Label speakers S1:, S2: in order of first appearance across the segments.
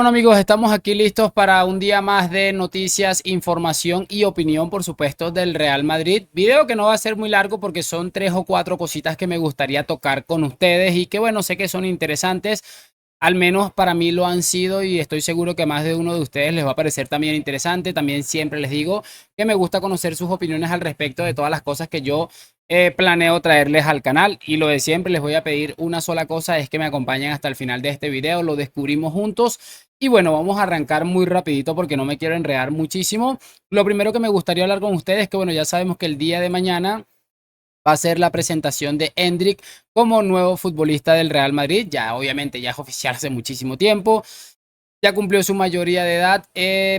S1: bueno amigos, estamos aquí listos para un día más de noticias, información y opinión, por supuesto, del Real Madrid. Video que no va a ser muy largo porque son 3 o 4 cositas que me gustaría tocar con ustedes y que bueno, sé que son interesantes. Al menos para mí lo han sido y estoy seguro que a más de uno de ustedes les va a parecer también interesante. También siempre les digo que me gusta conocer sus opiniones al respecto de todas las cosas que yo planeo traerles al canal. Y lo de siempre, les voy a pedir una sola cosa, es que me acompañen hasta el final de este video, lo descubrimos juntos. Y bueno, vamos a arrancar muy rapidito porque no me quiero enredar muchísimo. Lo primero que me gustaría hablar con ustedes es que bueno, ya sabemos que el día de mañana va a ser la presentación de Endrick como nuevo futbolista del Real Madrid. Ya obviamente ya es oficial hace muchísimo tiempo. Ya cumplió su mayoría de edad.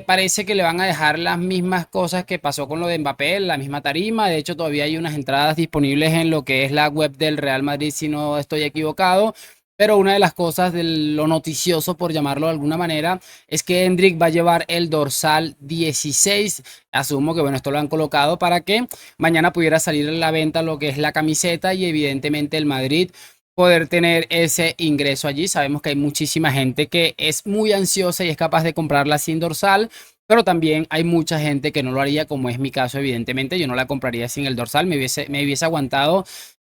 S1: Parece que le van a dejar las mismas cosas que pasó con lo de Mbappé, la misma tarima. De hecho, todavía hay unas entradas disponibles en lo que es la web del Real Madrid, si no estoy equivocado. Pero una de las cosas de lo noticioso, por llamarlo de alguna manera, es que Endrick va a llevar el dorsal 16. Asumo que, bueno, esto lo han colocado para que mañana pudiera salir a la venta lo que es la camiseta y evidentemente el Madrid poder tener ese ingreso allí. Sabemos que hay muchísima gente que es muy ansiosa y es capaz de comprarla sin dorsal, pero también hay mucha gente que no lo haría, como es mi caso, evidentemente. Yo no la compraría sin el dorsal, me hubiese aguantado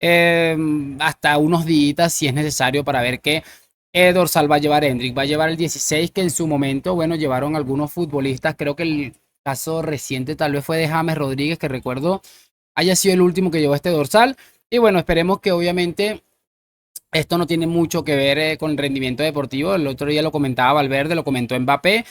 S1: hasta unos días si es necesario para ver qué dorsal va a llevar Endrick. Va a llevar el 16 que en su momento, bueno, llevaron algunos futbolistas. Creo que el caso reciente tal vez fue de James Rodríguez, que recuerdo haya sido el último que llevó este dorsal. Y bueno, esperemos que obviamente esto no tiene mucho que ver con el rendimiento deportivo. El otro día lo comentaba Valverde, lo comentó Mbappé.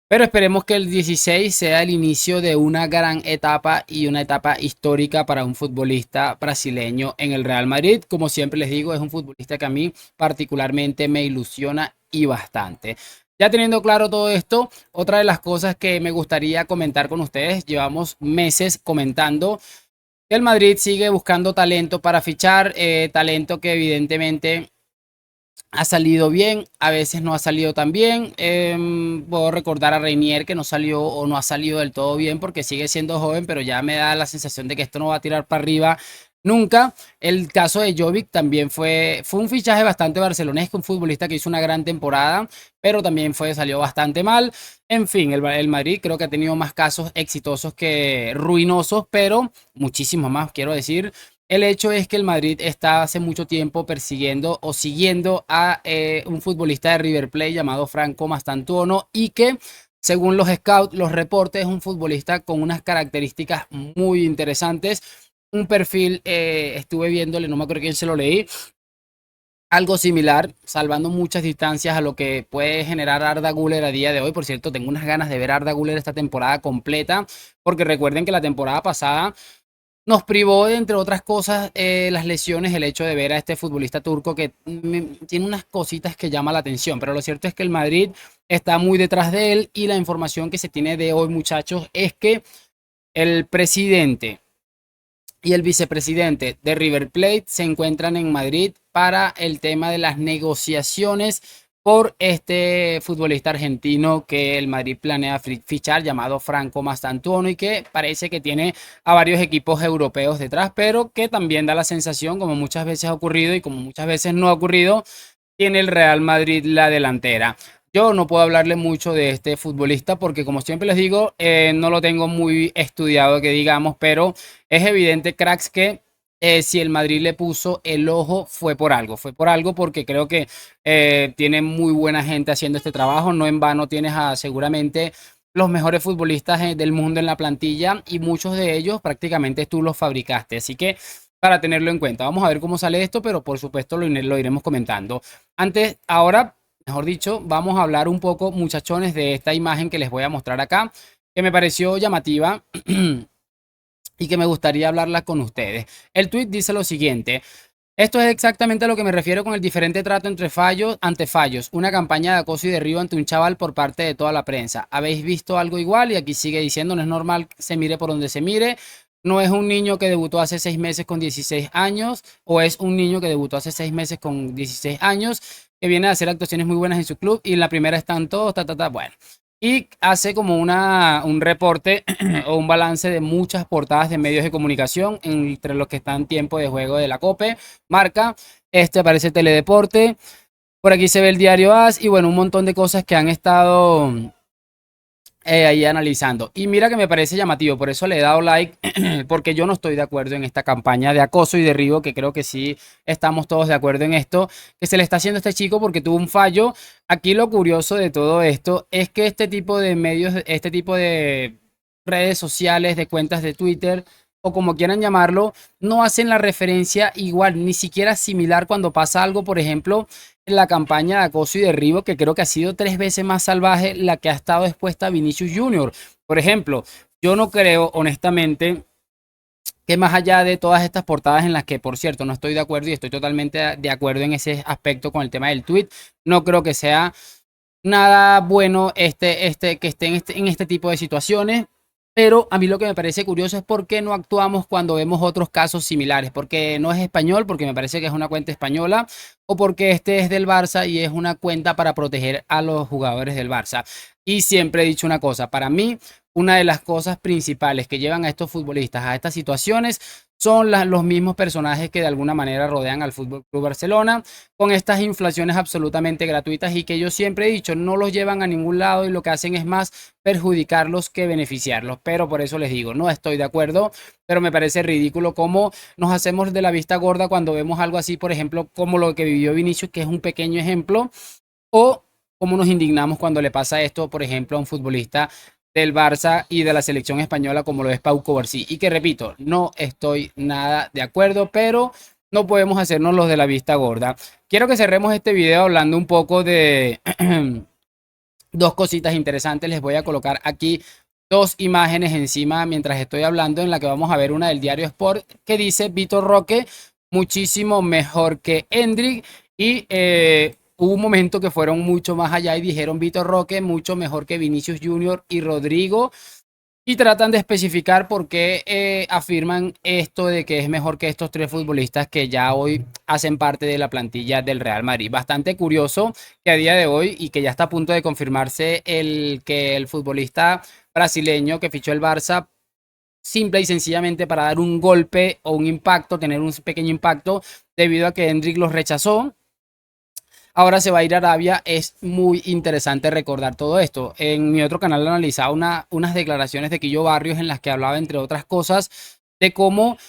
S1: Pero esperemos que el 16 sea el inicio de una gran etapa y una etapa histórica para un futbolista brasileño en el Real Madrid. Como siempre les digo, es un futbolista que a mí particularmente me ilusiona y bastante. Ya teniendo claro todo esto, otra de las cosas que me gustaría comentar con ustedes, llevamos meses comentando el Madrid sigue buscando talento para fichar, talento que evidentemente ha salido bien, a veces no ha salido tan bien. Puedo recordar a Reinier que no salió o no ha salido del todo bien porque sigue siendo joven, pero ya me da la sensación de que esto no va a tirar para arriba nunca. El caso de Jovic también fue un fichaje bastante barcelonesco, un futbolista que hizo una gran temporada, pero también salió bastante mal. En fin, el Madrid creo que ha tenido más casos exitosos que ruinosos, pero muchísimos más, quiero decir. El hecho es que el Madrid está hace mucho tiempo persiguiendo o siguiendo a un futbolista de River Plate llamado Franco Mastantuono y que, según los scouts, los reportes, es un futbolista con unas características muy interesantes. Un perfil, estuve viéndole, no me acuerdo quién se lo leí, algo similar, salvando muchas distancias a lo que puede generar Arda Güler a día de hoy. Por cierto, tengo unas ganas de ver a Arda Güler esta temporada completa, porque recuerden que la temporada pasada nos privó, entre otras cosas, las lesiones, el hecho de ver a este futbolista turco que tiene unas cositas que llama la atención, pero lo cierto es que el Madrid está muy detrás de él y la información que se tiene de hoy, muchachos, es que el presidente y el vicepresidente de River Plate se encuentran en Madrid para el tema de las negociaciones por este futbolista argentino que el Madrid planea fichar, llamado Franco Mastantuono, y que parece que tiene a varios equipos europeos detrás, pero que también da la sensación, como muchas veces ha ocurrido y como muchas veces no ha ocurrido, tiene el Real Madrid la delantera. Yo no puedo hablarle mucho de este futbolista porque, como siempre les digo, no lo tengo muy estudiado, que digamos, pero es evidente, cracks, que si el Madrid le puso el ojo fue por algo porque creo que tiene muy buena gente haciendo este trabajo. No en vano tienes seguramente los mejores futbolistas del mundo en la plantilla y muchos de ellos prácticamente tú los fabricaste. Así que para tenerlo en cuenta, vamos a ver cómo sale esto, pero por supuesto lo iremos comentando. Ahora, mejor dicho, vamos a hablar un poco, muchachones, de esta imagen que les voy a mostrar acá, que me pareció llamativa y que me gustaría hablarla con ustedes. El tweet dice lo siguiente: esto es exactamente a lo que me refiero con el diferente trato entre fallos ante fallos. Una campaña de acoso y derribo ante un chaval por parte de toda la prensa. ¿Habéis visto algo igual? Y aquí sigue diciendo, no es normal que se mire por donde se mire. No es un niño que debutó hace 6 meses con 16 años, o es un niño que debutó hace 6 meses con 16 años, que viene a hacer actuaciones muy buenas en su club y en la primera están todos, bueno. Y hace como un reporte o un balance de muchas portadas de medios de comunicación, entre los que están tiempo de juego de la COPE, Marca, aparece Teledeporte. Por aquí se ve el diario AS y bueno, un montón de cosas que han estado ahí analizando. Y mira que me parece llamativo, por eso le he dado like, porque yo no estoy de acuerdo en esta campaña de acoso y derribo, que creo que sí estamos todos de acuerdo en esto, que se le está haciendo a este chico porque tuvo un fallo. Aquí lo curioso de todo esto es que este tipo de medios, este tipo de redes sociales, de cuentas de Twitter, o como quieran llamarlo, no hacen la referencia igual, ni siquiera similar cuando pasa algo, por ejemplo, en la campaña de acoso y derribo, que creo que ha sido 3 veces más salvaje la que ha estado expuesta a Vinicius Junior. Por ejemplo, yo no creo, honestamente, que más allá de todas estas portadas en las que, por cierto, no estoy de acuerdo y estoy totalmente de acuerdo en ese aspecto con el tema del tweet, no creo que sea nada bueno que esté en este tipo de situaciones. Pero a mí lo que me parece curioso es por qué no actuamos cuando vemos otros casos similares. Porque no es español, porque me parece que es una cuenta española, o porque este es del Barça y es una cuenta para proteger a los jugadores del Barça. Y siempre he dicho una cosa, para mí, una de las cosas principales que llevan a estos futbolistas a estas situaciones son los mismos personajes que de alguna manera rodean al Fútbol Club Barcelona con estas inflaciones absolutamente gratuitas y que yo siempre he dicho no los llevan a ningún lado y lo que hacen es más perjudicarlos que beneficiarlos. Pero por eso les digo, no estoy de acuerdo, pero me parece ridículo cómo nos hacemos de la vista gorda cuando vemos algo así, por ejemplo, como lo que vivió Vinicius, que es un pequeño ejemplo, o cómo nos indignamos cuando le pasa esto, por ejemplo, a un futbolista del Barça y de la selección española como lo es Pau Cubarsí. Y que repito, no estoy nada de acuerdo, pero no podemos hacernos los de la vista gorda. Quiero que cerremos este video hablando un poco de dos cositas interesantes. Les voy a colocar aquí dos imágenes encima mientras estoy hablando, en la que vamos a ver una del diario Sport que dice Vitor Roque muchísimo mejor que Endrick y hubo un momento que fueron mucho más allá y dijeron Vitor Roque mucho mejor que Vinicius Junior y Rodrigo y tratan de especificar por qué afirman esto de que es mejor que estos tres futbolistas que ya hoy hacen parte de la plantilla del Real Madrid. Bastante curioso que a día de hoy y que ya está a punto de confirmarse que el futbolista brasileño que fichó el Barça simple y sencillamente para dar un golpe o un impacto, tener un pequeño impacto debido a que Endrick los rechazó. Ahora se va a ir a Arabia. Es muy interesante recordar todo esto. En mi otro canal analizaba unas declaraciones de Quillo Barrios en las que hablaba, entre otras cosas, de cómo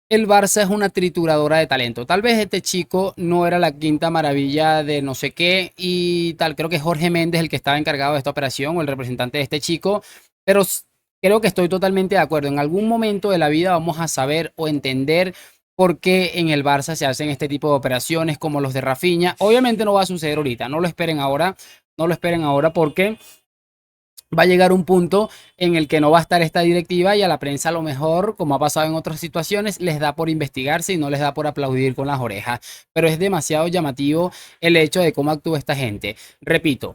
S1: el Barça es una trituradora de talento. Tal vez este chico no era la quinta maravilla de no sé qué y tal. Creo que es Jorge Méndez el que estaba encargado de esta operación o el representante de este chico. Pero creo que estoy totalmente de acuerdo. En algún momento de la vida vamos a saber o entender por qué en el Barça se hacen este tipo de operaciones como los de Rafinha. Obviamente no va a suceder ahorita. No lo esperen ahora. No lo esperen ahora porque va a llegar un punto en el que no va a estar esta directiva y a la prensa a lo mejor, como ha pasado en otras situaciones, les da por investigarse y no les da por aplaudir con las orejas. Pero es demasiado llamativo el hecho de cómo actúa esta gente. Repito,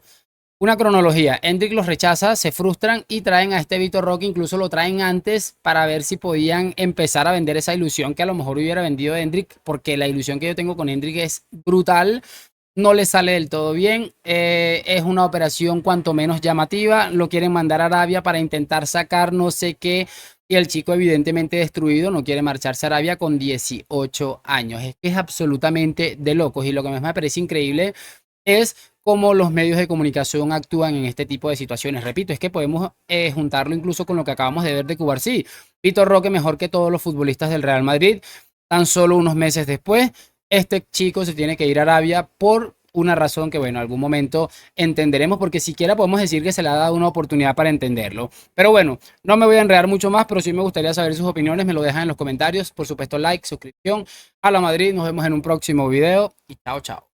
S1: una cronología. Endrick los rechaza, se frustran y traen a este Vitor Roque, incluso lo traen antes para ver si podían empezar a vender esa ilusión que a lo mejor hubiera vendido Endrick, porque la ilusión que yo tengo con Endrick es brutal. No le sale del todo bien, es una operación cuanto menos llamativa, lo quieren mandar a Arabia para intentar sacar no sé qué y el chico evidentemente destruido no quiere marcharse a Arabia con 18 años, es que es absolutamente de locos y lo que más me parece increíble es cómo los medios de comunicación actúan en este tipo de situaciones. Repito, es que podemos juntarlo incluso con lo que acabamos de ver de Cubarsí. Vitor Roque mejor que todos los futbolistas del Real Madrid, tan solo unos meses después este chico se tiene que ir a Arabia por una razón que, bueno, en algún momento entenderemos, porque siquiera podemos decir que se le ha dado una oportunidad para entenderlo. Pero bueno, no me voy a enredar mucho más, pero sí me gustaría saber sus opiniones, me lo dejan en los comentarios. Por supuesto, like, suscripción a la Madrid. Nos vemos en un próximo video y chao, chao.